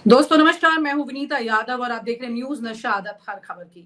दोस्तों नमस्कार, मैं हूँ विनीता यादव और आप देख रहे हैं न्यूज़ नशा आदत हर खबर की।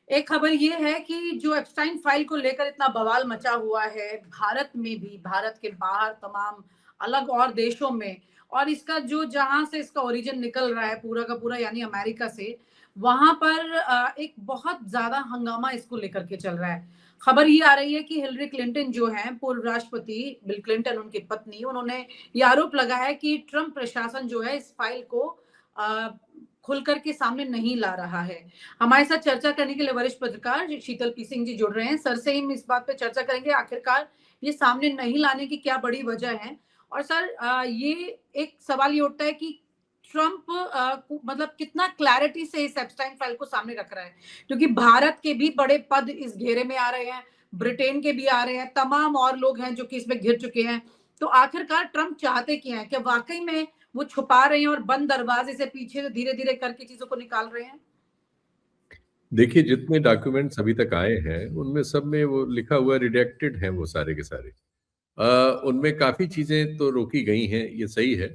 एक खबर ये है कि जो एप्स्टाइन फाइल को लेकर इतना बवाल मचा हुआ है, भारत में भी, भारत के बाहर तमाम अलग और देशों में, और इसका जो जहाँ से इसका ओरिजिन निकल रहा है पूरा का पूरा यानी अमेरिका से, वहाँ पर एक बहुत ज़्यादा हंगामा इसको लेकर के चल रहा है। खबर ये आ रही है कि हिलरी क्लिंटन जो हैं, पूर्व राष्ट्रपति बिल क्लिंटन उनकी पत्नी, उन्होंने ये आरोप लगाया है कि ट्रम्प प्रशासन जो है इस फाइल को अ, खुल कर के सामने नहीं ला रहा है। हमारे साथ चर्चा करने के लिए वरिष्ठ पत्रकार शीतल पी सिंह जी जुड़ रहे हैं। सर से हम इस बात पे चर्चा करेंगे आखिरकार ये सामने नहीं लाने की क्या बड़ी वजह है। और सर ये एक सवाल ये उठता है कि ट्रंप मतलब कितना क्लैरिटी से इस एप्स्टाइन फाइल को सामने रख रहा है, क्योंकि भारत के भी बड़े पद इस घेरे में आ रहे हैं, ब्रिटेन के भी आ रहे हैं, तमाम और लोग हैं जो कि इसमें घिर चुके हैं। तो आखिरकार ट्रंप चाहते क्या है? क्या वाकई में वो छुपा रहे हैं और बंद दरवाजे से पीछे धीरे धीरे करके चीजों को निकाल रहे हैं? देखिए, जितने डॉक्यूमेंट्स अभी तक आए हैं उनमें सब में वो लिखा हुआ रिडेक्टेड हैं वो सारे के सारे। उनमें काफ़ी चीज़ें तो रोकी गई हैं, ये सही है।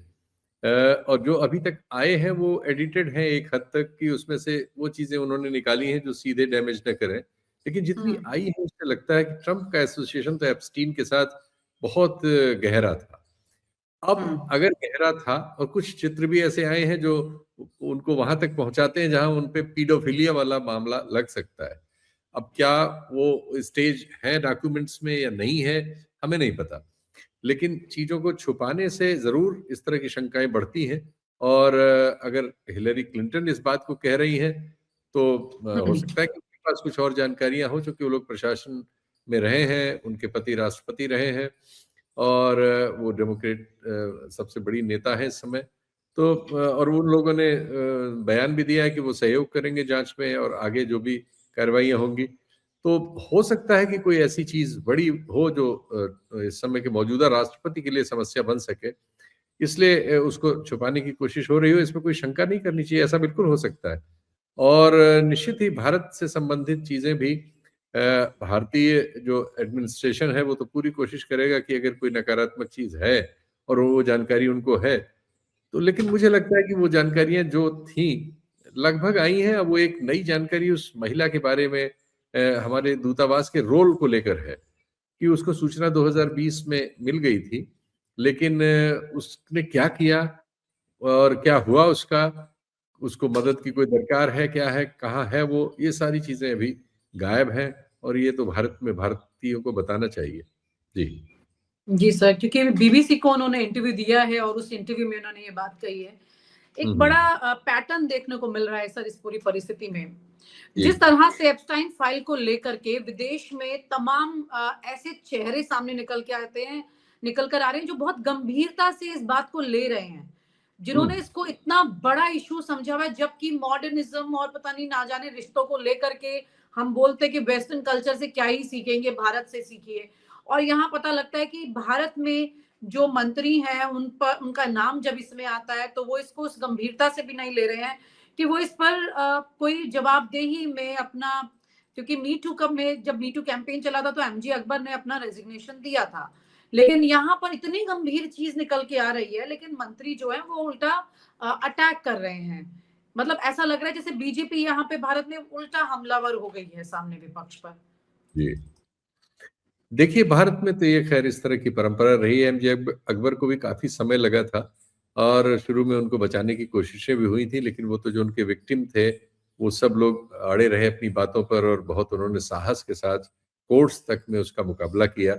और जो अभी तक आए हैं वो एडिटेड हैं एक हद तक कि उसमें से वो चीज़ें उन्होंने निकाली हैं जो सीधे डैमेज न करें। लेकिन जितनी हम्म। आई है उससे लगता है कि ट्रंप का एसोसिएशन तो एप्स्टीन के साथ बहुत गहरा था। अब हम्म। अगर गहरा था और कुछ चित्र भी ऐसे आए हैं जो उनको वहां तक पहुंचाते हैं जहां उन पे पीडोफिलिया वाला मामला लग सकता है। अब क्या वो स्टेज है डॉक्यूमेंट्स में या नहीं है, हमें नहीं पता। लेकिन चीजों को छुपाने से जरूर इस तरह की शंकाएं बढ़ती हैं। और अगर हिलरी क्लिंटन इस बात को कह रही हैं तो हो हम्म। सकता है कि उनके पास कुछ और जानकारियां हो, चूंकि वो लोग प्रशासन में रहे हैं, उनके पति राष्ट्रपति रहे हैं और वो डेमोक्रेट सबसे बड़ी नेता है इस समय। तो और उन लोगों ने बयान भी दिया है कि वो सहयोग करेंगे जांच में और आगे जो भी कार्रवाइयां होंगी। तो हो सकता है कि कोई ऐसी चीज बड़ी हो जो इस समय के मौजूदा राष्ट्रपति के लिए समस्या बन सके, इसलिए उसको छुपाने की कोशिश हो रही हो। इसमें कोई शंका नहीं करनी चाहिए, ऐसा बिल्कुल हो सकता है। और निश्चित ही भारत से संबंधित चीजें भी भारतीय जो एडमिनिस्ट्रेशन है वो तो पूरी कोशिश करेगा कि अगर कोई नकारात्मक चीज है और वो जानकारी उनको है तो, लेकिन मुझे लगता है कि वो जानकारियां जो थी लगभग आई हैं। अब वो एक नई जानकारी उस महिला के बारे में हमारे दूतावास के रोल को लेकर है कि उसको सूचना 2020 में मिल गई थी, लेकिन उसने क्या किया और क्या हुआ उसका, उसको मदद की कोई दरकार है, क्या है, कहाँ है वो, ये सारी चीजें अभी गायब हैं। और ये तो भारत में भारतीयों को बताना चाहिए। जी। जी सर, क्योंकि बीबीसी को उन्होंने इंटरव्यू दिया है और उस इंटरव्यू में उन्होंने ये बात कही है। एक हम्म। बड़ा पैटर्न देखने को मिल रहा है सर इस पूरी परिस्थिति में। जी। जिस तरह से एप्स्टाइन फाइल को लेकर के विदेश में तमाम ऐसे चेहरे सामने निकल कर आ रहे हैं जो बहुत गंभीरता से इस बात को ले रहे हैं, जिन्होंने हम्म। इसको इतना बड़ा इशू समझा हुआ है, जबकि मॉडर्निज्म और पता नहीं ना जाने रिश्तों को लेकर के हम बोलते कि वेस्टर्न कल्चर से क्या ही सीखेंगे, भारत से सीखिए। और यहाँ पता लगता है कि भारत में जो मंत्री हैं उन पर उनका नाम जब इसमें आता है तो वो इसको उस गंभीरता से भी नहीं ले रहे हैं कि वो इस पर कोई जवाबदेही में अपना, क्योंकि मी टू कब में जब मी टू कैंपेन चला था तो एमजे अकबर ने अपना रेजिग्नेशन दिया था, लेकिन यहाँ पर इतनी गंभीर चीज निकल के आ रही है लेकिन मंत्री जो है वो उल्टा अटैक कर रहे हैं। मतलब ऐसा लग रहा है जैसे बीजेपी यहाँ पे भारत में उल्टा हमलावर हो गई है सामने विपक्ष पर। जी। देखिए, भारत में तो ये खैर इस तरह की परंपरा रही है। एमजे अकबर को भी काफी समय लगा था और शुरू में उनको बचाने की कोशिशें भी हुई थी, लेकिन वो तो जो उनके विक्टिम थे वो सब लोग अड़े रहे अपनी बातों पर और बहुत उन्होंने साहस के साथ कोर्ट्स तक में उसका मुकाबला किया।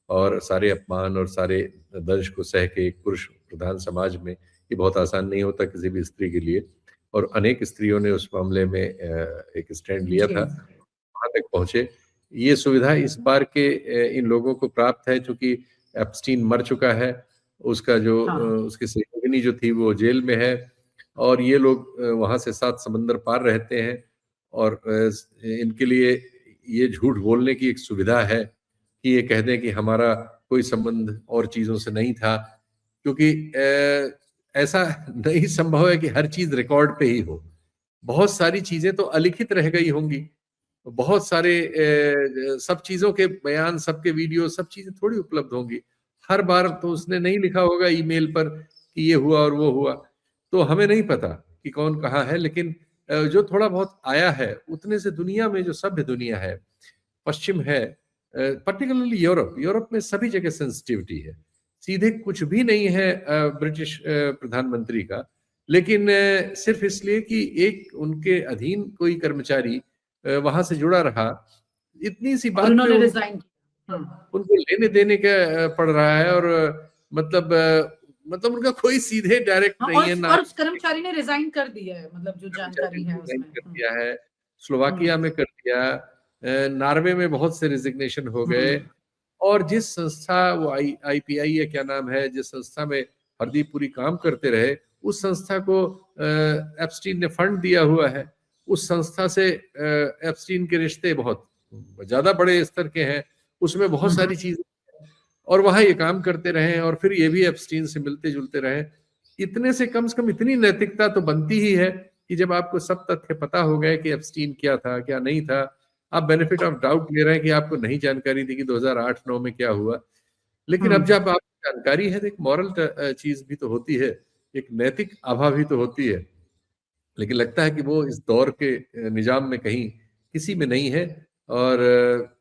और सारे अपमान और सारे दंश को सह के एक पुरुष प्रधान समाज में ये बहुत आसान नहीं होता किसी भी स्त्री के लिए। और अनेक स्त्रियों ने उस मामले में एक स्टैंड लिया जी। था, वहां तक पहुंचे। ये सुविधा इस बार के इन लोगों को प्राप्त है चूंकि एप्स्टीन मर चुका है, उसका जो हाँ। उसकी सहयोगिनी जो थी वो जेल में है और ये लोग वहां से 7 समंदर पार रहते हैं। और इनके लिए ये झूठ बोलने की एक सुविधा है कि ये कह दें कि हमारा कोई संबंध और चीजों से नहीं था, क्योंकि ऐसा नहीं संभव है कि हर चीज रिकॉर्ड पे ही हो। बहुत सारी चीजें तो अलिखित रह गई होंगी, बहुत सारे सब चीजों के बयान, सबके वीडियो, सब चीजें थोड़ी उपलब्ध होंगी। हर बार तो उसने नहीं लिखा होगा ईमेल पर कि ये हुआ और वो हुआ। तो हमें नहीं पता कि कौन कहाँ है, लेकिन जो थोड़ा बहुत आया है उतने से दुनिया में जो सभ्य दुनिया है, पश्चिम है, पर्टिकुलरली यूरोप, यूरोप में सभी जगह सेंसिटिविटी है। सीधे कुछ भी नहीं है ब्रिटिश प्रधानमंत्री का, लेकिन सिर्फ इसलिए कि एक उनके अधीन कोई कर्मचारी वहां से जुड़ा रहा, इतनी सी और बात पे उन्होंने रिजाइन किया। उनको लेने देने का पड़ रहा है। और मतलब मतलब उनका कोई सीधे डायरेक्ट हाँ, नहीं है ना। और उस कर्मचारी ने रिजाइन कर दिया है, मतलब जो जानकारी है रिजाइन उसमें। कर दिया है, स्लोवाकिया में कर दिया, नॉर्वे में बहुत से रेजिग्नेशन हो गए। और जिस संस्था वो आईपीआई है, क्या नाम है, जिस संस्था में हरदीप पुरी काम करते रहे, उस संस्था को एप्स्टीन ने फंड दिया हुआ है। उस संस्था से एप्स्टीन के रिश्ते बहुत ज्यादा बड़े स्तर के हैं, उसमें बहुत सारी चीजें, और वहां ये काम करते रहे और फिर ये भी एप्स्टीन से मिलते जुलते रहे। इतने से कम इतनी नैतिकता तो बनती ही है कि जब आपको सब तथ्य पता हो गए कि एप्स्टीन क्या था क्या नहीं था, आप बेनिफिट ऑफ डाउट ले रहे हैं कि आपको नहीं जानकारी थी कि 2008-9 में क्या हुआ। लेकिन अब जब आपको जानकारी है तो एक मॉरल चीज भी तो होती है, एक नैतिक आभा भी तो होती है। लेकिन लगता है कि वो इस दौर के निजाम में कहीं किसी में नहीं है। और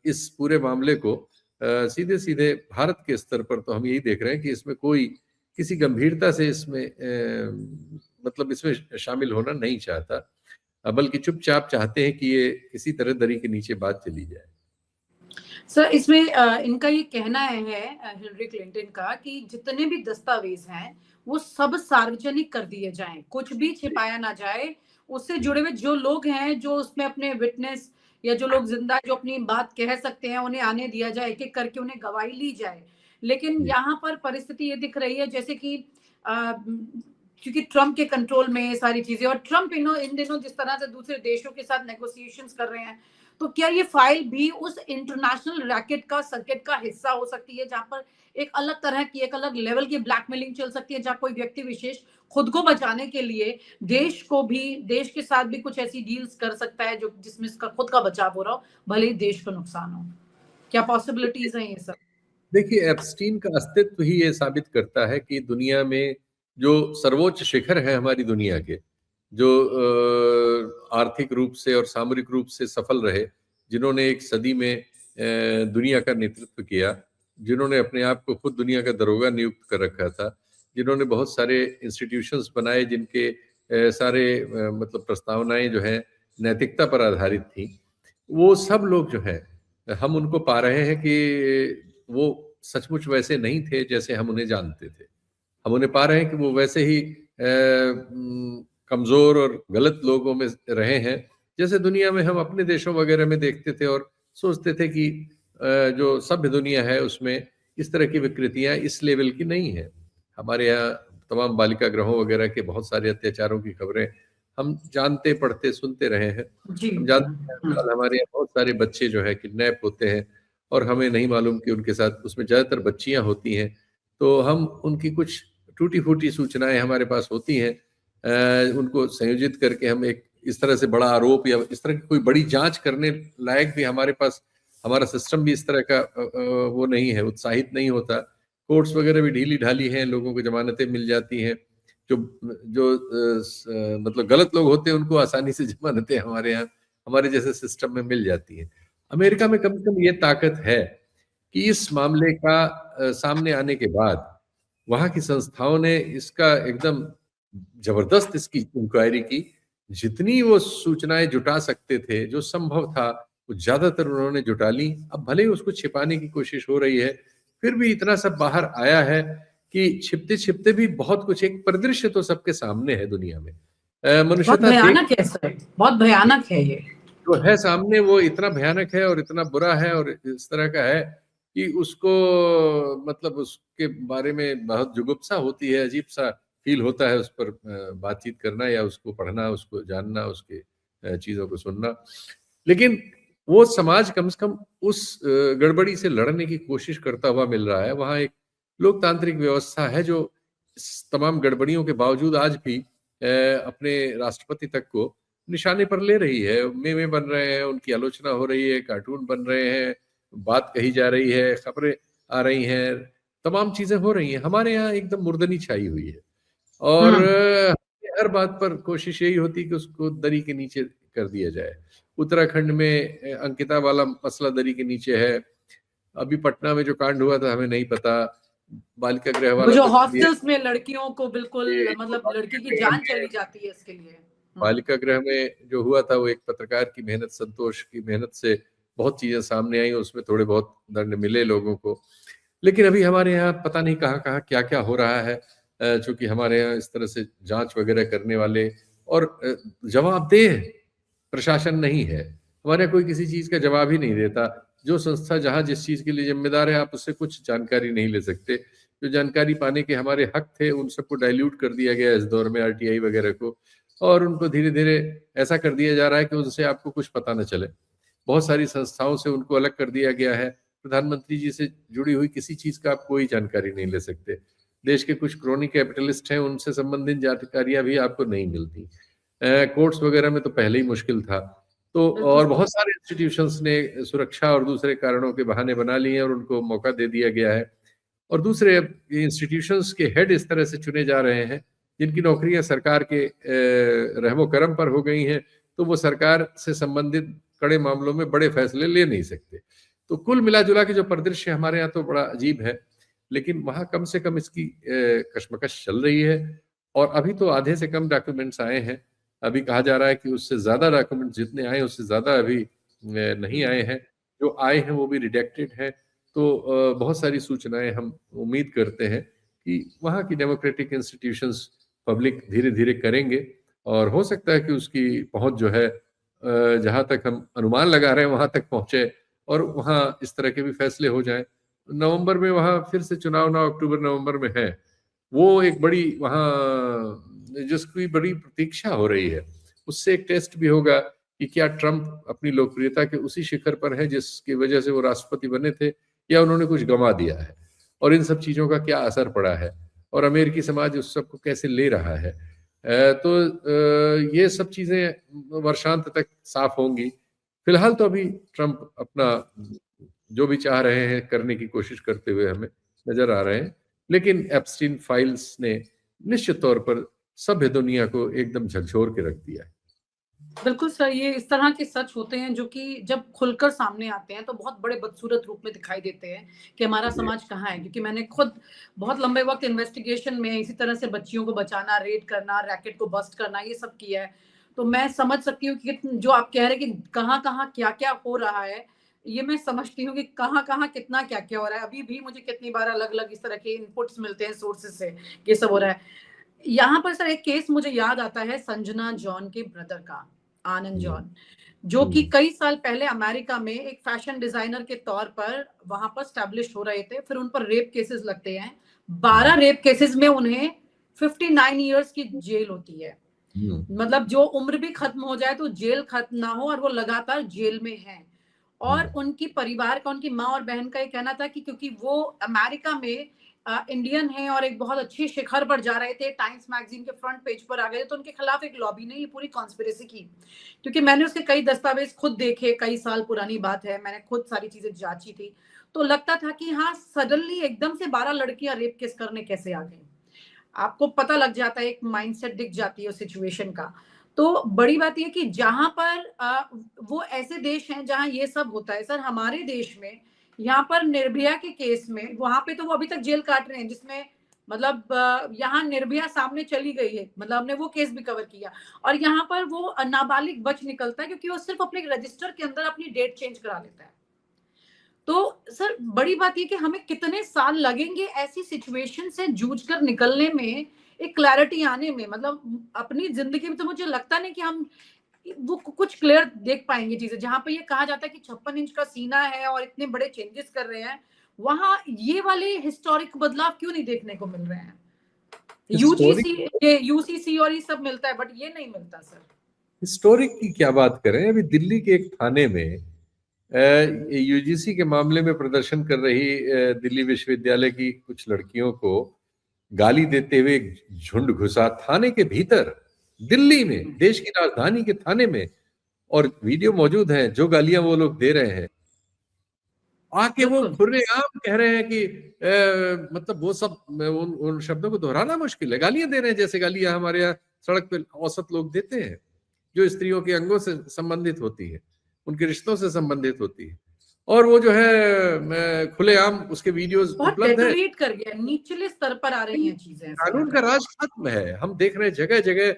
इस पूरे मामले को सीधे सीधे भारत के स्तर पर तो हम यही देख रहे हैं कि इसमें कोई किसी गंभीरता से इसमें मतलब इसमें शामिल होना नहीं चाहता, बल्कि चुपचाप चाहते हैं कि ये किसी तरह दरी के नीचे बात चली जाए। सर, इसमें इनका ये कहना है हिलरी क्लिंटन का कि जितने भी दस्तावेज हैं वो सब सार्वजनिक कर दिए जाएं, कुछ भी छिपाया ना जाए। उससे जुड़े हुए जो लोग हैं, जो उसमें अपने विटनेस या जो लोग जिंदा है, जो अपनी बात कह सकते हैं, उन्हें आने दिया जाए, एक एक करके उन्हें गवाही ली जाए। लेकिन जी यहाँ पर परिस्थिति ये दिख रही है जैसे कि क्योंकि ट्रम्प के कंट्रोल में ये सारी चीजें, और ट्रम्प इन दिनों जिस तरह से दूसरे देशों के साथ नेगोशिएशंस कर रहे हैं, तो क्या ये फाइल भी उस इंटरनेशनल रैकेट का सर्किट का हिस्सा हो सकती है, जहां पर एक अलग तरह की, एक अलग लेवल की ब्लैकमेलिंग चल सकती है, जहां कोई व्यक्ति विशेष खुद को बचाने के लिए देश के साथ भी कुछ ऐसी डील्स कर सकता है जो जिसमें इसका खुद का बचाव हो रहा हो, भले ही देश को नुकसान हो। क्या पॉसिबिलिटीज हैं ये सब? देखिए, एप्स्टीन का अस्तित्व ही ये साबित करता है कि दुनिया में जो सर्वोच्च शिखर है हमारी दुनिया के, जो आर्थिक रूप से और सामरिक रूप से सफल रहे, जिन्होंने एक सदी में दुनिया का नेतृत्व किया, जिन्होंने अपने आप को खुद दुनिया का दरोगा नियुक्त कर रखा था, जिन्होंने बहुत सारे इंस्टीट्यूशंस बनाए जिनके सारे मतलब प्रस्तावनाएं जो है नैतिकता पर आधारित थी, वो सब लोग जो है हम उनको पा रहे हैं कि वो सचमुच वैसे नहीं थे जैसे हम उन्हें जानते थे। हम उन्हें पा रहे हैं कि वो वैसे ही कमजोर और गलत लोगों में रहे हैं, जैसे दुनिया में हम अपने देशों वगैरह में देखते थे और सोचते थे कि जो सभ्य दुनिया है उसमें इस तरह की विकृतियां इस लेवल की नहीं है। हमारे यहाँ तमाम बालिका गृहों वगैरह के बहुत सारे अत्याचारों की खबरें हम जानते, पढ़ते, सुनते रहे हैं। जी हम जी। जानते हैं आजकल हमारे यहाँ बहुत सारे बच्चे जो है किडनैप होते हैं और हमें नहीं मालूम कि उनके साथ, उसमें ज्यादातर बच्चियां होती हैं, तो हम उनकी कुछ टूटी फूटी सूचनाएं हमारे पास होती हैं, उनको संयोजित करके हम एक इस तरह से बड़ा आरोप या इस तरह की कोई बड़ी जांच करने लायक भी हमारे पास, हमारा सिस्टम भी इस तरह का वो नहीं है, उत्साहित नहीं होता। कोर्ट्स वगैरह भी ढीली ढाली हैं, लोगों को जमानतें मिल जाती हैं। जो जो मतलब गलत लोग होते हैं उनको आसानी से जमानतें हमारे यहाँ हमारे जैसे सिस्टम में मिल जाती हैं। अमेरिका में कम से कम ये ताकत है कि इस मामले का सामने आने के बाद वहां की संस्थाओं ने इसका एकदम जबरदस्त इसकी इंक्वायरी की। जितनी वो सूचनाएं जुटा सकते थे, जो संभव था, वो ज्यादातर उन्होंने जुटा ली। अब भले ही उसको छिपाने की कोशिश हो रही है, फिर भी इतना सब बाहर आया है कि छिपते छिपते भी बहुत कुछ, एक परिदृश्य तो सबके सामने है दुनिया में। बहुत मनुष्यता देख भयानक है सर, बहुत भयानक है ये। जो है सामने वो इतना भयानक है और इतना बुरा है और इस तरह का है कि उसको मतलब उसके बारे में बहुत जुगुप्सा होती है, अजीब सा फील होता है उस पर बातचीत करना या उसको पढ़ना, उसको जानना, उसके चीजों को सुनना। लेकिन वो समाज कम से कम उस गड़बड़ी से लड़ने की कोशिश करता हुआ मिल रहा है। वहां एक लोकतांत्रिक व्यवस्था है जो इस तमाम गड़बड़ियों के बावजूद आज भी अपने राष्ट्रपति तक को निशाने पर ले रही है। मेमे बन रहे हैं, उनकी आलोचना हो रही है, कार्टून बन रहे हैं, बात कही जा रही है, खबरें आ रही हैं, तमाम चीजें हो रही हैं। हमारे यहाँ एकदम मुर्दनी छाई हुई है और हर बात पर कोशिश यही होती कि उसको दरी के नीचे कर दिया जाए। उत्तराखंड में अंकिता वाला मसला दरी के नीचे है। अभी पटना में जो कांड हुआ था हमें नहीं पता, बालिका गृह वो वाला जो तो चलिए, हॉस्टल्स में लड़कियों को बिल्कुल मतलब लड़की की बालिका जान गृह चली में जाती है इसके लिए। बालिका गृह में जो हुआ था वो एक पत्रकार की मेहनत, संतोष की मेहनत से बहुत चीजें सामने आई, उसमें थोड़े बहुत दंड मिले लोगों को। लेकिन अभी हमारे यहाँ पता नहीं कहाँ कहाँ क्या क्या हो रहा है, चूंकि हमारे यहाँ इस तरह से जांच वगैरह करने वाले और जवाबदेह प्रशासन नहीं है। हमारे यहाँ कोई किसी चीज का जवाब ही नहीं देता। जो संस्था जहाँ जिस चीज के लिए जिम्मेदार है, आप उससे कुछ जानकारी नहीं ले सकते। जो जानकारी पाने के हमारे हक थे उन सबको डाइल्यूट कर दिया गया इस दौर में, आरटीआई वगैरह को, और उनको धीरे धीरे ऐसा कर दिया जा रहा है कि उनसे आपको कुछ पता न चले। बहुत सारी संस्थाओं से उनको अलग कर दिया गया है। प्रधानमंत्री जी से जुड़ी हुई किसी चीज का आप कोई जानकारी नहीं ले सकते। देश के कुछ क्रोनी कैपिटलिस्ट हैं, उनसे संबंधित जानकारियां भी आपको नहीं मिलती। कोर्ट्स वगैरह में तो पहले ही मुश्किल था। तो बिल्कुल और सही। बहुत सारे इंस्टीट्यूशंस ने सुरक्षा और दूसरे कारणों के बहाने बना लिए हैं और उनको मौका दे दिया गया है। और दूसरे इंस्टीट्यूशंस के हेड इस तरह से चुने जा रहे हैं जिनकी नौकरियां सरकार के रहमो करम पर हो गई हैं, तो वो सरकार से संबंधित कड़े मामलों में बड़े फैसले ले नहीं सकते। तो कुल मिला जुला के जो परिदृश्य हमारे यहाँ तो बड़ा अजीब है, लेकिन वहाँ कम से कम इसकी कशमकश चल रही है। और अभी तो आधे से कम डॉक्यूमेंट्स आए हैं। अभी कहा जा रहा है कि उससे ज्यादा डॉक्यूमेंट जितने आए उससे ज्यादा अभी नहीं आए हैं। जो आए हैं वो भी रिडेक्टेड है। तो बहुत सारी सूचनाएं हम उम्मीद करते हैं कि वहाँ की डेमोक्रेटिक इंस्टीट्यूशंस पब्लिक धीरे धीरे करेंगे, और हो सकता है कि उसकी पहुंच जो है जहां तक हम अनुमान लगा रहे हैं वहां तक पहुंचे, और वहां इस तरह के भी फैसले हो जाएं। नवंबर में वहां फिर से चुनाव ना अक्टूबर नवंबर में है, वो एक बड़ी वहां जिसकी बड़ी प्रतीक्षा हो रही है। उससे एक टेस्ट भी होगा कि क्या ट्रंप अपनी लोकप्रियता के उसी शिखर पर है जिसकी वजह से वो राष्ट्रपति बने थे, या उन्होंने कुछ गंवा दिया है, और इन सब चीजों का क्या असर पड़ा है, और अमेरिकी समाज उस सब को कैसे ले रहा है। ये सब चीजें वर्षांत तक साफ होंगी। फिलहाल तो अभी ट्रंप अपना जो भी चाह रहे हैं करने की कोशिश करते हुए हमें नजर आ रहे हैं, लेकिन एप्स्टीन फाइल्स ने निश्चित तौर पर सभ्य दुनिया को एकदम झकझोर के रख दिया है। बिल्कुल सर, ये इस तरह के सच होते हैं जो कि जब खुलकर सामने आते हैं तो बहुत बड़े बदसूरत रूप में दिखाई देते हैं कि हमारा समाज कहाँ है। क्योंकि मैंने खुद बहुत लंबे वक्त इन्वेस्टिगेशन में इसी तरह से बच्चियों को बचाना, रेड करना, रैकेट को बस्ट करना, ये सब किया है। तो मैं समझ सकती हूँ कि जो आप कह रहे हैं कि कहाँ कहाँ क्या क्या हो रहा है, ये मैं समझती हूँ कि कहाँ कहाँ कितना क्या क्या हो रहा है। अभी भी मुझे कितनी बार अलग अलग इस तरह के इनपुट्स मिलते हैं सोर्सेज से ये सब हो रहा है। यहाँ पर सर एक केस मुझे याद आता है संजना जॉन के ब्रदर का, आनंद हम्म, जॉन, जो कि हम्म, कई साल पहले अमेरिका में एक फैशन डिजाइनर के तौर पर वहां पर स्टैब्लिश हो रहे थे। फिर उन पर रेप केसेस लगते हैं। 12 रेप केसेस में उन्हें 59 इयर्स की जेल होती है। हम्म, मतलब जो उम्र भी खत्म हो जाए तो जेल खत्म ना हो, और वो लगातार जेल में हैं। और हम्म, उनकी परिवार का, उनकी माँ और बहन का ये कहना था कि क्योंकि वो अमेरिका में इंडियन है और एक बहुत अच्छी शिखर पर जा रहे थे, टाइम्स मैगजीन के फ्रंट पेज पर आ गए, तो उनके खिलाफ एक लॉबी ने ये पूरी कॉन्स्पिरेसी की। क्योंकि मैंने उसके कई दस्तावेज खुद देखे, कई साल पुरानी बात है, मैंने खुद सारी चीजें जांची थी। तो लगता था कि हाँ, सडनली एकदम से 12 लड़कियां रेप केस करने कैसे आ गई। आपको पता लग जाता है, एक माइंडसेट दिख जाती है उस सिचुएशन का। तो बड़ी बात ये कि जहां पर वो ऐसे देश हैं जहां ये सब होता है। सर हमारे देश में यहाँ पर निर्भया के केस में, वहां पे तो वो अभी तक जेल काट रहे हैं, जिसमें मतलब यहाँ निर्भया सामने चली गई है, मतलब हमने वो केस भी कवर किया। और यहाँ पर वो नाबालिग बच निकलता है क्योंकि वो सिर्फ अपने रजिस्टर के अंदर अपनी डेट चेंज करा लेता है। तो सर बड़ी बात ये कि हमें कितने साल लगेंगे ऐसी सिचुएशन से जूझकर निकलने में, एक क्लैरिटी आने में। मतलब अपनी जिंदगी में तो मुझे लगता नहीं कि हम वो कुछ क्लियर देख पाएंगे चीजें। जहां पे ये कहा जाता है कि 56 इंच का सीना है और इतने बड़े चेंजेस कर रहे हैं, वहां ये वाले हिस्टोरिक बदलाव क्यों नहीं देखने को मिल रहे हैं। हिस्टोरिक यूजीसी, ये यूसीसी और ये सब मिलता है, बट ये नहीं मिलता सर। हिस्टोरिक की क्या बात करें। अभी दिल्ली के एक थाने में यूजीसी के मामले में प्रदर्शन कर रही दिल्ली विश्वविद्यालय की कुछ लड़कियों को गाली देते हुए एक झुंड घुसा थाने के भीतर, दिल्ली में, देश की राजधानी के थाने में, और वीडियो मौजूद है जो गालियां वो लोग दे रहे हैं। आके वो बिल्कुल खुलेआम कह रहे हैं कि मतलब वो सब उन शब्दों को दोहराना मुश्किल है, गालियां दे रहे हैं जैसे गालियां हमारे यहाँ सड़क पे औसत लोग देते हैं, जो स्त्रियों के अंगों से संबंधित होती है, उनके रिश्तों से संबंधित होती है। और वो जो है खुलेआम उसके वीडियोस बहुत उपलब्ध है। डेटोरेट कर गया, निचले स्तर पर आ रही हैं चीजें, ऐसा कानून लग का रहा है। राज खत्म है। हम देख रहे हैं जगह जगह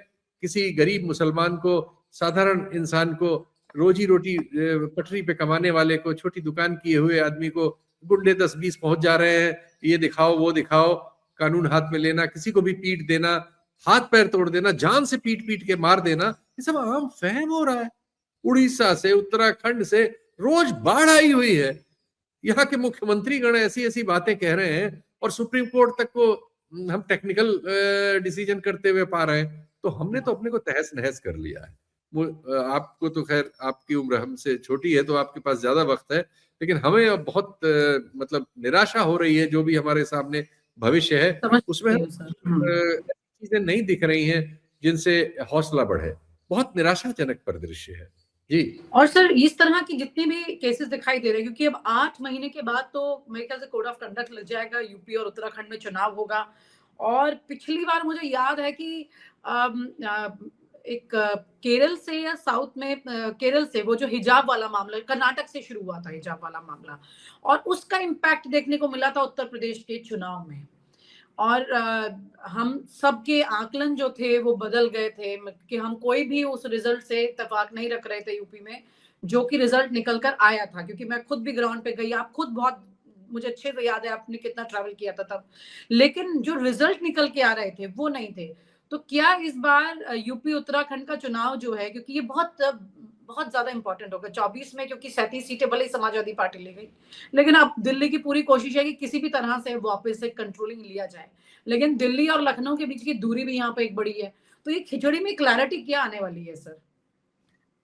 किसी गरीब मुसलमान को, साधारण इंसान को, रोजी रोटी पटरी पे कमाने वाले को, छोटी दुकान किए हुए आदमी को गुंडे 10-20 पहुंच जा रहे हैं, ये दिखाओ वो दिखाओ, कानून हाथ में लेना, किसी को भी पीट देना, हाथ पैर तोड़ देना, जान से पीट पीट के मार देना, ये सब आम फहम हो रहा है। उड़ीसा से, उत्तराखंड से रोज बाढ़ आई हुई है। यहाँ के मुख्यमंत्री गण ऐसी ऐसी बातें कह रहे हैं और सुप्रीम कोर्ट तक को हम टेक्निकल डिसीजन करते हुए पा रहे हैं। तो हमने तो अपने को तहस नहस कर लिया है। आपको तो खैर आपकी उम्र हमसे छोटी है तो आपके पास ज्यादा वक्त है, लेकिन हमें अब बहुत मतलब निराशा हो रही है। जो भी हमारे सामने भविष्य है समझ उसमें सकती हूँ सर। ऐसी चीजें नहीं दिख रही हैं जिनसे हौसला बढ़े। बहुत निराशाजनक परिदृश्य है जी। और सर इस तरह की जितनी भी केसेस दिखाई दे रहे हैं, क्योंकि अब 8 महीने के बाद तो मेरे ख्याल से कोड ऑफ कंडक्ट लग जाएगा, यूपी और उत्तराखंड में चुनाव होगा। और पिछली बार मुझे याद है कि अम, अ, एक केरल से या साउथ में केरल से वो जो हिजाब वाला मामला, कर्नाटक से शुरू हुआ था हिजाब वाला मामला, और उसका इम्पैक्ट देखने को मिला था उत्तर प्रदेश के चुनाव में। और हम सबके आकलन जो थे वो बदल गए थे कि हम कोई भी उस रिजल्ट से इत्तेफाक नहीं रख रहे थे यूपी में, जो कि रिजल्ट निकल कर आया था। क्योंकि मैं खुद भी ग्राउंड पे गई, आप खुद बहुत, मुझे अच्छे से याद है आपने कितना ट्रैवल किया था तब, लेकिन जो रिजल्ट निकल के आ रहे थे वो नहीं थे। तो क्या इस बार यूपी उत्तराखंड का चुनाव जो है, क्योंकि ये बहुत बहुत ज्यादा इंपॉर्टेंट होगा 24 में, क्योंकि 37 सीटें भले ही समाजवादी पार्टी ले गई, लेकिन अब दिल्ली की पूरी कोशिश है कि किसी भी तरह से वापस से कंट्रोलिंग लिया जाए। लेकिन दिल्ली और लखनऊ के बीच की दूरी भी यहाँ पे एक बड़ी है। तो ये खिचड़ी में क्लैरिटी क्या आने वाली है सर?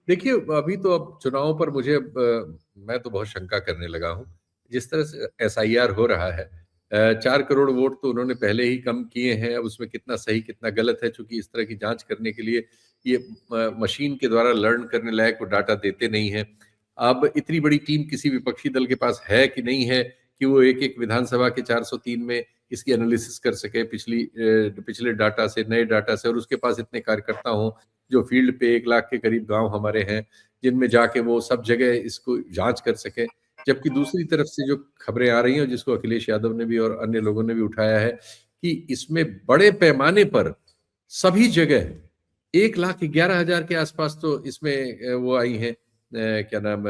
देखिए, अभी तो अब चुनावों पर मुझे मैं तो बहुत शंका करने लगा हूँ। जिस तरह से एसआईआर हो रहा है, 4 करोड़ वोट तो उन्होंने पहले ही कम किए हैं। अब उसमें कितना सही कितना गलत है, चूंकि इस तरह की जांच करने के लिए ये मशीन के द्वारा लर्न करने लायक वो डाटा देते नहीं है। अब इतनी बड़ी टीम किसी विपक्षी दल के पास है कि नहीं है कि वो एक एक विधानसभा के 403 में इसकी एनालिसिस कर सके, पिछले डाटा से, नए डाटा से, और उसके पास इतने कार्यकर्ता हों जो फील्ड पे 1 लाख के करीब गांव हमारे हैं, जिनमें जाके वो सब जगह इसको जांच कर सके। जबकि दूसरी तरफ से जो खबरें आ रही हैं, जिसको अखिलेश यादव ने भी और अन्य लोगों ने भी उठाया है, कि इसमें बड़े पैमाने पर सभी जगह 1,11,000 के आसपास तो इसमें वो आई हैं, क्या नाम,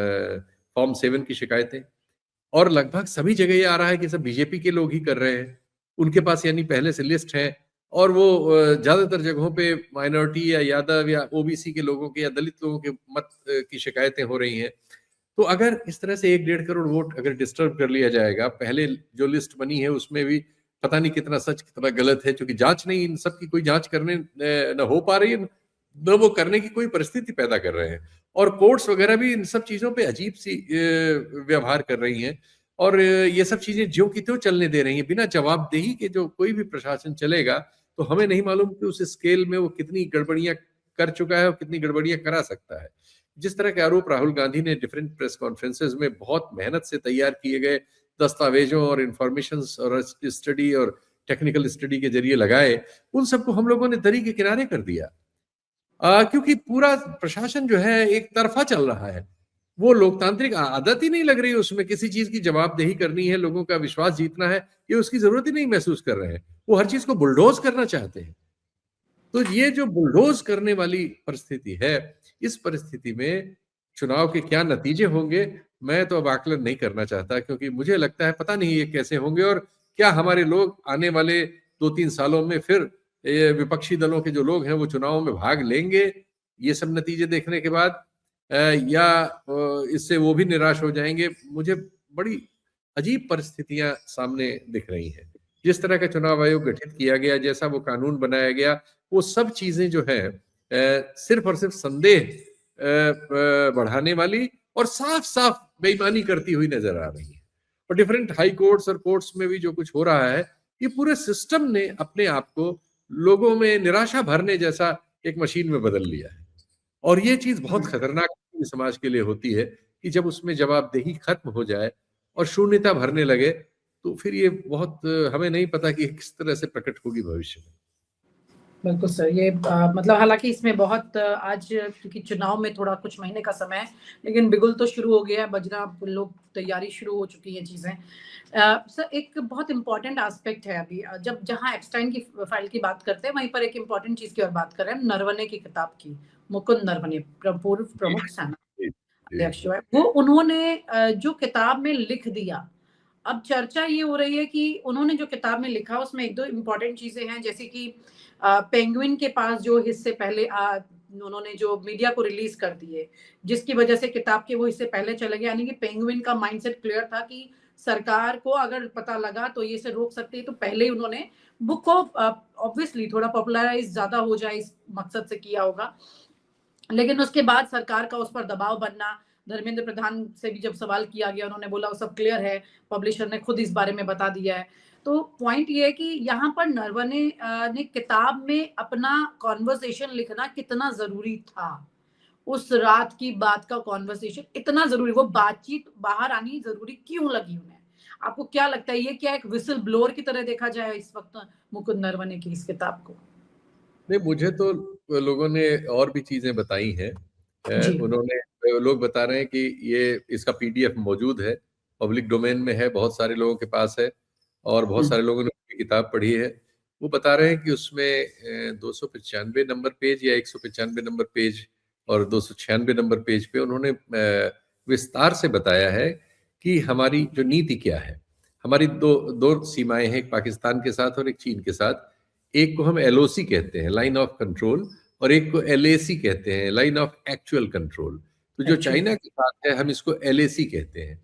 फॉर्म 7 की शिकायतें। और लगभग सभी जगह ये आ रहा है कि सब बीजेपी के लोग ही कर रहे हैं। उनके पास यानी पहले से लिस्ट है, और वो ज्यादातर जगहों पे माइनॉरिटी या यादव या ओबीसी के लोगों के या दलित लोगों के मत की शिकायतें हो रही हैं। तो अगर इस तरह से 1-1.5 करोड़ वोट अगर डिस्टर्ब कर लिया जाएगा, पहले जो लिस्ट बनी है उसमें भी पता नहीं कितना सच कितना गलत है, क्योंकि जांच नहीं, इन सब की कोई जांच करने न हो पा रही है, न वो करने की कोई परिस्थिति पैदा कर रहे हैं। और कोर्ट्स वगैरह भी इन सब चीजों पे अजीब सी व्यवहार कर रही हैं, और ये सब चीजें ज्यों की त्यों चलने दे रही हैं बिना जवाबदेही के। जो कोई भी प्रशासन चलेगा तो हमें नहीं मालूम कि उस स्केल में वो कितनी गड़बड़ियां कर चुका है और कितनी गड़बड़ियां करा सकता है। जिस तरह के आरोप राहुल गांधी ने डिफरेंट प्रेस कॉन्फ्रेंसेस में बहुत मेहनत से तैयार किए गए दस्तावेजों और इंफॉर्मेशन और स्टडी और टेक्निकल स्टडी के जरिए लगाए, उन सबको हम लोगों ने दरी के किनारे कर दिया। क्योंकि पूरा प्रशासन जो है एक तरफा चल रहा है। वो लोकतांत्रिक आदत ही नहीं लग रही उसमें। किसी चीज की जवाबदेही करनी है, लोगों का विश्वास जीतना है, ये उसकी जरूरत ही नहीं महसूस कर रहे हैं। वो हर चीज को बुलडोज करना चाहते हैं। तो ये जो बुलडोज करने वाली परिस्थिति है, इस परिस्थिति में चुनाव के क्या नतीजे होंगे, मैं तो अब आकलन नहीं करना चाहता, क्योंकि मुझे लगता है पता नहीं ये कैसे होंगे, और क्या हमारे लोग आने वाले 2-3 सालों में फिर ये विपक्षी दलों के जो लोग हैं वो चुनाव में भाग लेंगे ये सब नतीजे देखने के बाद, या इससे वो भी निराश हो जाएंगे। मुझे बड़ी अजीब परिस्थितियां सामने दिख रही हैं। जिस तरह का चुनाव आयोग गठित किया गया, जैसा वो कानून बनाया गया, वो सब चीजें जो है सिर्फ और सिर्फ संदेह बढ़ाने वाली और साफ साफ बेईमानी करती हुई नजर आ रही है। और डिफरेंट हाई कोर्ट्स और कोर्ट्स में भी जो कुछ हो रहा है, ये पूरे सिस्टम ने अपने आप को लोगों में निराशा भरने जैसा एक मशीन में बदल लिया है। और ये चीज बहुत खतरनाक समाज के लिए होती है कि जब उसमें जवाबदेही खत्म हो जाए और शून्यता भरने लगे, तो फिर ये बहुत हमें नहीं पता कि किस तरह से प्रकट होगी भविष्य में। बिल्कुल सर, ये मतलब हालांकि इसमें बहुत आज क्योंकि चुनाव में थोड़ा कुछ महीने का समय है, लेकिन बिगुल तो शुरू हो गया है, बजना लोग तैयारी शुरू हो चुकी है चीजें। सर एक बहुत इंपॉर्टेंट एस्पेक्ट है अभी, जब जहां एप्स्टाइन की फाइल की बात करते हैं वहीं पर एक इंपॉर्टेंट चीज की और बात कर रहे हैं, नरवणे की किताब की। मुकुंद नरवणे पूर्व जी, प्रमुख सेना जी, जी, अध्यक्ष जो है, वो उन्होंने जो किताब में लिख दिया, अब चर्चा ये हो रही है कि उन्होंने जो किताब में लिखा उसमें एक दो इम्पोर्टेंट चीजें हैं, जैसे कि पेंगुइन के पास जो हिस्से पहले उन्होंने जो मीडिया को रिलीज कर दिए, जिसकी वजह से किताब के वो हिस्से पहले चले गए, यानी कि पेंगुइन का माइंडसेट क्लियर था कि सरकार को अगर पता लगा तो ये से रोक सकती है, तो पहले ही उन्होंने बुक को ऑब्वियसली थोड़ा पॉपुलराइज ज्यादा हो जाए इस मकसद से किया होगा। लेकिन उसके बाद सरकार का उस पर दबाव बनना, धर्मेंद्र प्रधान से भी जब सवाल किया गया, उन्होंने बोला वो सब क्लियर है, पब्लिशर ने खुद इस बारे में बता दिया है। तो पॉइंट ये है कि यहाँ पर नरवणे ने किताब में अपना कॉन्वर्सेशन लिखना कितना जरूरी था, उस रात की बात का कॉन्वर्सेशन इतना जरूरी, वो बातचीत बाहर आनी जरूरी क्यों लगी उन्हें? आपको क्या लगता है, ये क्या एक विसल ब्लोअर की तरह देखा जाए इस वक्त मुकुंद नरवणे की इस किताब को? नहीं, मुझे तो लोगों ने और भी चीजें बताई हैं। जी। उन्होंने लोग बता रहे हैं कि ये इसका पीडीएफ मौजूद है, पब्लिक डोमेन में है, बहुत सारे लोगों के पास है और बहुत सारे लोगों ने उसकी किताब पढ़ी है। वो बता रहे हैं कि उसमें 295 नंबर पेज या 195 नंबर पेज और 296 नंबर पेज पे उन्होंने विस्तार से बताया है कि हमारी जो नीति क्या है। हमारी दो दो सीमाएं हैं, एक पाकिस्तान के साथ और एक चीन के साथ। एक को हम एलओसी कहते हैं, लाइन ऑफ कंट्रोल, और एक को एलएसी कहते हैं, लाइन ऑफ एक्चुअल कंट्रोल। तो जो एक्चुअल। चाइना के साथ है हम इसको एलएसी कहते हैं।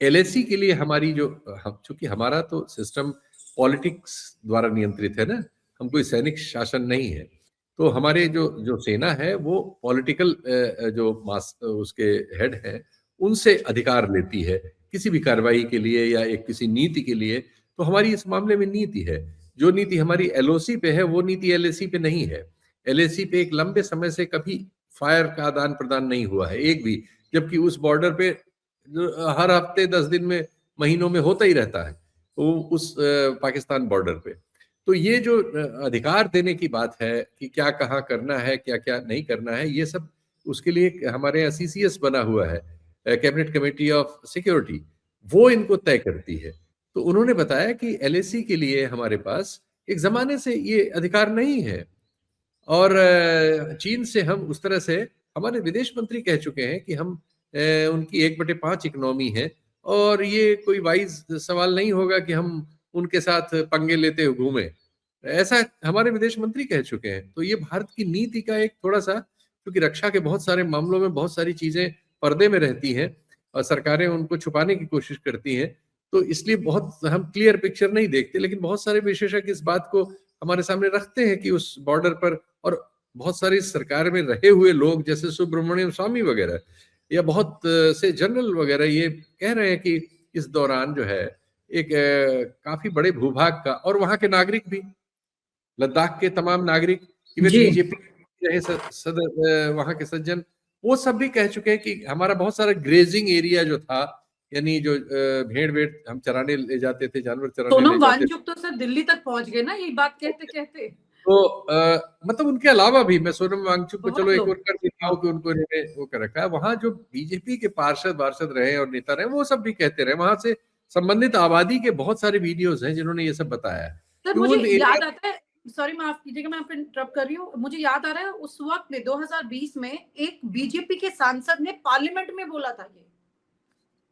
एलएसी के लिए हमारी जो हम, चूंकि हमारा तो सिस्टम पॉलिटिक्स द्वारा नियंत्रित है ना, हम कोई सैनिक शासन नहीं है, तो हमारे जो जो सेना है वो पॉलिटिकल जो मास उसके हेड हैं उनसे अधिकार लेती है किसी भी कार्रवाई के लिए या एक किसी नीति के लिए। तो हमारी इस मामले में नीति है, जो नीति हमारी एलओसी पे है वो नीति एलएसी पे नहीं है। एलएसी पे एक लंबे समय से कभी फायर का आदान प्रदान नहीं हुआ है एक भी, जबकि उस बॉर्डर पे हर हफ्ते 10 दिन में महीनों में होता ही रहता है वो उस पाकिस्तान बॉर्डर पे। तो ये जो अधिकार देने की बात है कि क्या कहाँ करना है क्या क्या नहीं करना है, ये सब उसके लिए हमारे यहाँ सीसीएस बना हुआ है, कैबिनेट कमेटी ऑफ सिक्योरिटी, वो इनको तय करती है। तो उन्होंने बताया कि एलएसी के लिए हमारे पास एक जमाने से ये अधिकार नहीं है। और चीन से हम उस तरह से, हमारे विदेश मंत्री कह चुके हैं कि हम उनकी 1/5 इकोनॉमी है और ये कोई वाइज सवाल नहीं होगा कि हम उनके साथ पंगे लेते हुए घूमें। ऐसा हमारे विदेश मंत्री कह चुके हैं। तो ये भारत की नीति का एक थोड़ा सा, क्योंकि रक्षा के बहुत सारे मामलों में बहुत सारी चीजें पर्दे में रहती हैं और सरकारें उनको छुपाने की कोशिश करती हैं, तो इसलिए बहुत हम क्लियर पिक्चर नहीं देखते। लेकिन बहुत सारे विशेषज्ञ इस बात को हमारे सामने रखते हैं कि उस बॉर्डर पर, और बहुत सारी सरकार में रहे हुए लोग जैसे सुब्रमण्यम स्वामी वगैरह या बहुत से जनरल वगैरह ये कह रहे हैं कि इस दौरान जो है एक काफी बड़े भूभाग का, और वहां के नागरिक भी, लद्दाख के तमाम नागरिक, इवन जी। बीजेपी रहे सदर वहां के सज्जन, वो सब भी कह चुके हैं कि हमारा बहुत सारा ग्रेजिंग एरिया जो था, यानी जो भेड़ वेड़ हम चराने ले जाते थे, जानवर चराने ले सोनम जाते थे, वांगचुक तो सर दिल्ली तक पहुंच गए ना यही बात कहते कहते। तो मतलब उनके अलावा भी, मैं सोनम वांगचुक को चलो बहुत एक लोग। और कर देता हूँ कि उनको इन्होंने वो कर रखा है। वहां जो बीजेपी के पार्षद रहे और नेता रहे वो सब भी कहते रहे, वहां से संबंधित आबादी के बहुत सारे वीडियोस हैं जिन्होंने ये सब बताया है सर कि मुझे उन एरिया। याद आता है, सॉरी माफ कीजिएगा मैं आपको इंटरप्ट कर रही हूँ, मुझे याद आ रहा है उस वक्त में 2020 में एक बीजेपी के सांसद ने पार्लियामेंट में बोला था ये।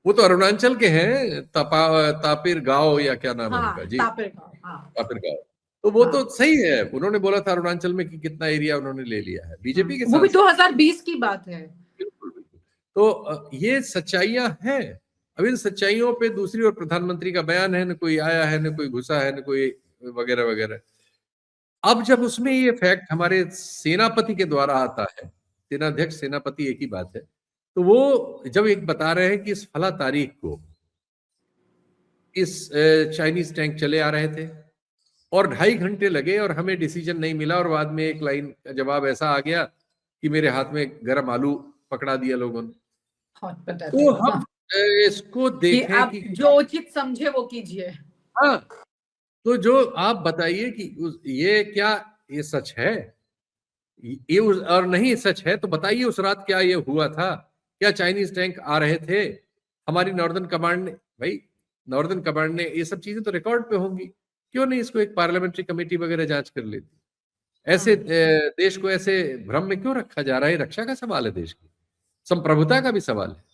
वो तो अरुणाचल के हैं, तापिर गांव या क्या नाम है हाँ उनका जी, तापिर गाँव, हाँ। तापिर गांव। तो वो तो हाँ। सही है, उन्होंने बोला था अरुणाचल में कि कितना एरिया उन्होंने ले लिया है, बीजेपी के वो भी सांसद। 2020 की बात है। बिल्कुल बिल्कुल। तो ये सच्चाइयां हैं। अब इन सच्चाइयों पे दूसरी ओर प्रधानमंत्री का बयान है, न कोई आया है, न कोई घुसा है, न कोई वगैरह वगैरह। अब जब उसमें ये फैक्ट हमारे सेनापति के द्वारा आता है, सेनाध्यक्ष सेनापति एक ही बात है, तो वो जब एक बता रहे हैं कि इस फला तारीख को इस चाइनीज टैंक चले आ रहे थे और 2.5 घंटे लगे और हमें डिसीजन नहीं मिला, और बाद में एक लाइन का जवाब ऐसा आ गया कि मेरे हाथ में गर्म आलू पकड़ा दिया लोगों ने। हाँ पता तो था हम इसको कि देखें आप कि जो उचित समझे वो कीजिए। हाँ, तो जो आप बताइए कि ये क्या ये सच है? और नहीं सच है तो बताइए उस रात क्या ये हुआ था? क्या चाइनीज टैंक आ रहे थे? हमारी नॉर्दर्न कमांड ने, भाई नॉर्दर्न कमांड ने, ये सब चीजें तो रिकॉर्ड पे होंगी, क्यों नहीं इसको एक पार्लियामेंट्री कमेटी वगैरह जांच कर लेती? ऐसे देश को ऐसे भ्रम में क्यों रखा जा रहा है? रक्षा का सवाल है, देश की संप्रभुता का भी सवाल है।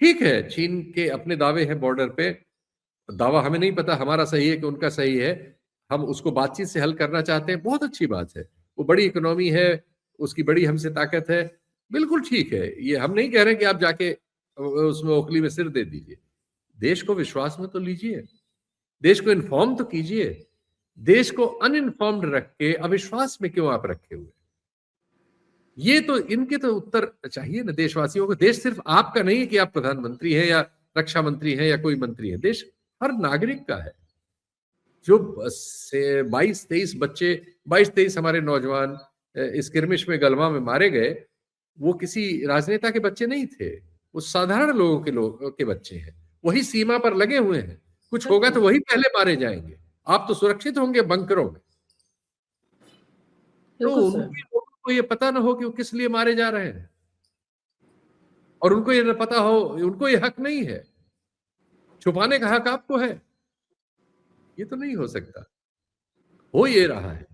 ठीक है, चीन के अपने दावे हैं बॉर्डर पे, दावा हमें नहीं पता हमारा सही है कि उनका सही है, हम उसको बातचीत से हल करना चाहते हैं, बहुत अच्छी बात है। वो बड़ी इकोनॉमी है, उसकी बड़ी हमसे ताकत है, बिल्कुल ठीक है। ये हम नहीं कह रहे कि आप जाके उसमें ओखली में सिर दे दीजिए, देश को विश्वास में तो लीजिए, देश को इन्फॉर्म तो कीजिए। देश को अनइन्फॉर्म्ड रख के अविश्वास में क्यों आप रखे हुए? ये तो इनके तो उत्तर चाहिए ना देशवासियों को। देश सिर्फ आपका नहीं है कि आप प्रधानमंत्री हैं या रक्षा मंत्री हैं या कोई मंत्री है, देश हर नागरिक का है। जो 22-23 बच्चे, 22-23 हमारे नौजवान इस किरमिश में गलवा में मारे गए, वो किसी राजनेता के बच्चे नहीं थे, वो साधारण लोगों के बच्चे हैं। वही सीमा पर लगे हुए हैं, कुछ होगा तो वही पहले मारे जाएंगे, आप तो सुरक्षित होंगे बंकरों में। तो उनके लोगों को ये पता ना हो कि वो किस लिए मारे जा रहे हैं, और उनको ये पता हो, उनको ये हक नहीं है, छुपाने का हक आपको है। ये तो नहीं हो सकता। हो ये रहा है,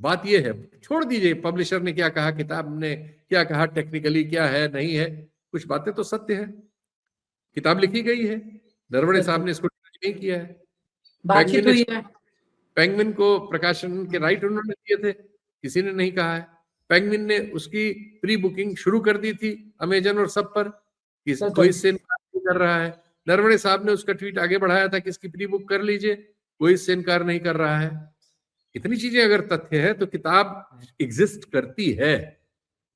बात ये है। छोड़ दीजिए पब्लिशर ने क्या कहा, किताब ने क्या कहा, टेक्निकली क्या है नहीं है, कुछ बातें तो सत्य है। किताब लिखी गई है, नरवणे साहब ने इसको नहीं किया है, बातचीत हुई है। पेंगुइन को प्रकाशन के राइट उन्होंने दिए थे, किसी ने नहीं कहा है। पेंगुइन ने उसकी प्री बुकिंग शुरू कर दी थी अमेजन और सब पर, कोई इससे इनकार नहीं कर रहा है। नरवणे साहब ने उसका ट्वीट आगे बढ़ाया था कि इसकी प्री बुक कर लीजिए, कोई इससे इनकार नहीं कर रहा है। इतनी चीजें अगर तथ्य है तो किताब एग्जिस्ट करती है,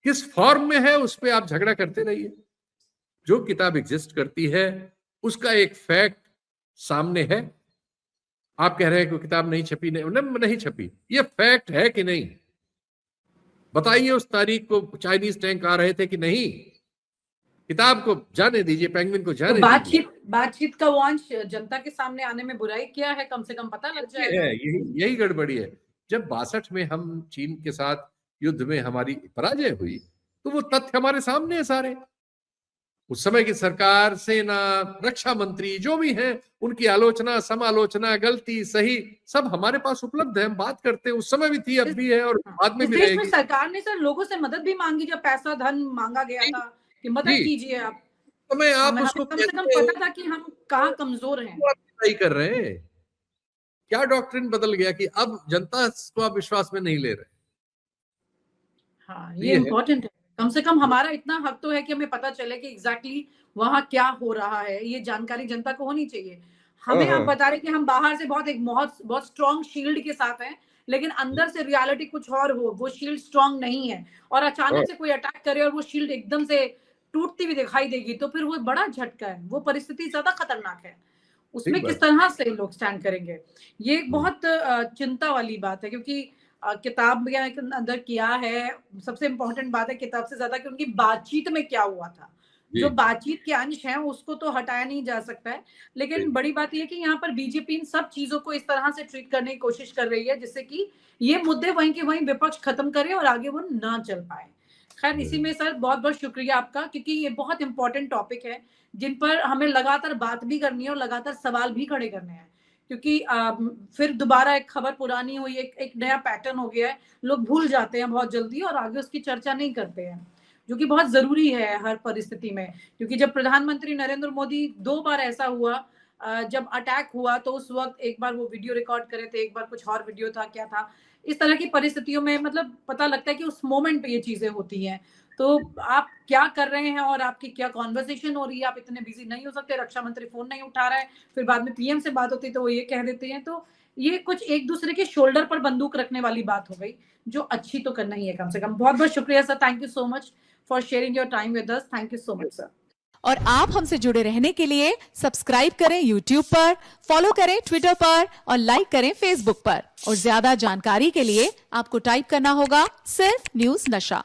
किस फॉर्म में है उस पर आप झगड़ा करते रहिए। जो किताब एग्जिस्ट करती है उसका एक फैक्ट सामने है। आप कह रहे हैं कि किताब नहीं छपी, नहीं छपी, ये फैक्ट है कि नहीं? बताइए उस तारीख को चाइनीज टैंक आ रहे थे कि नहीं? किताब को जाने दीजिए, पेंगुइन को जाने दीजिए। बातचीत का वांश जनता के सामने आने में बुराई क्या है? कम से कम पता लग जाएगा। यही गड़बड़ी है। जब 62 में हम चीन के साथ युद्ध में हमारी पराजय हुई तो वो तथ्य हमारे सामने है सारे। उस समय की सरकार, सेना, रक्षा मंत्री जो भी हैं, उनकी आलोचना, समालोचना, गलती, सही सब हमारे पास उपलब्ध है, हम बात करते हैं। उस समय भी थी, अब भी है और बाद में भी रहेगी। सरकार ने सर लोगों से मदद भी मांगी, जब पैसा धन मांगा गया था कि मदद कीजिए आप, तो मैं आप उसको कम से कम पता था कि हम कहाँ कमजोर हैं। नहीं कर रहे हैं, क्या डॉक्ट्रिन बदल गया कि अब जनता को आप विश्वास में नहीं ले रहे? हाँ, ये इम्पोर्टेंट है। कम से कम हमारा इतना हक तो है कि हमें पता चले कि एग्जैक्टली वहां क्या हो रहा है, ये जानकारी जनता को होनी चाहिए। हमें आप बता रहे कि हम बाहर से बहुत स्ट्रॉन्ग शील्ड के साथ हैं, लेकिन अंदर से रियलिटी कुछ और हो, वो शील्ड स्ट्रॉन्ग नहीं है और अचानक से कोई अटैक करे और वो शील्ड एकदम से टूटती हुई दिखाई देगी, तो फिर वो बड़ा झटका है, वो परिस्थिति ज्यादा खतरनाक है। उसमें किस तरह से लोग स्टैंड करेंगे, ये एक बहुत चिंता वाली बात है। क्योंकि किताब के अंदर किया है, सबसे इम्पोर्टेंट बात है किताब से ज्यादा कि उनकी बातचीत में क्या हुआ था। जो बातचीत के अंश हैं उसको तो हटाया नहीं जा सकता है, लेकिन बड़ी बात यह है कि यहाँ पर बीजेपी इन सब चीजों को इस तरह से ट्रीट करने की कोशिश कर रही है जिससे कि ये मुद्दे वहीं के वहीं विपक्ष खत्म करे और आगे वो ना चल पाए। खैर, इसी में सर बहुत बहुत शुक्रिया आपका, क्योंकि ये बहुत इंपॉर्टेंट टॉपिक है जिन पर हमें लगातार बात भी करनी है और लगातार सवाल भी खड़े करने हैं। क्योंकि फिर दोबारा एक खबर पुरानी हुई, एक नया पैटर्न हो गया है, लोग भूल जाते हैं बहुत जल्दी और आगे उसकी चर्चा नहीं करते हैं, जो कि बहुत जरूरी है हर परिस्थिति में। क्योंकि जब प्रधानमंत्री नरेंद्र मोदी 2 बार ऐसा हुआ, जब अटैक हुआ तो उस वक्त एक बार वो वीडियो रिकॉर्ड करे थे, एक बार कुछ और वीडियो था, क्या था, इस तरह की परिस्थितियों में मतलब पता लगता है कि उस मोमेंट पे ये चीजें होती हैं। तो आप क्या कर रहे हैं और आपकी क्या कॉन्वर्सेशन हो रही है, आप इतने बिजी नहीं हो सकते, रक्षा मंत्री फोन नहीं उठा रहा है, फिर बाद में पीएम से बात होती है तो वो ये कह देते हैं, तो ये कुछ एक दूसरे के शोल्डर पर बंदूक रखने वाली बात हो गई, जो अच्छी तो करना ही है कम से कम। बहुत बहुत शुक्रिया sir, thank you so much for sharing your time with us, thank you so much sir. और आप हमसे जुड़े रहने के लिए सब्सक्राइब करें YouTube पर, फॉलो करें Twitter पर और लाइक करें Facebook पर। और ज्यादा जानकारी के लिए आपको टाइप करना होगा सिर्फ न्यूज़ नशा।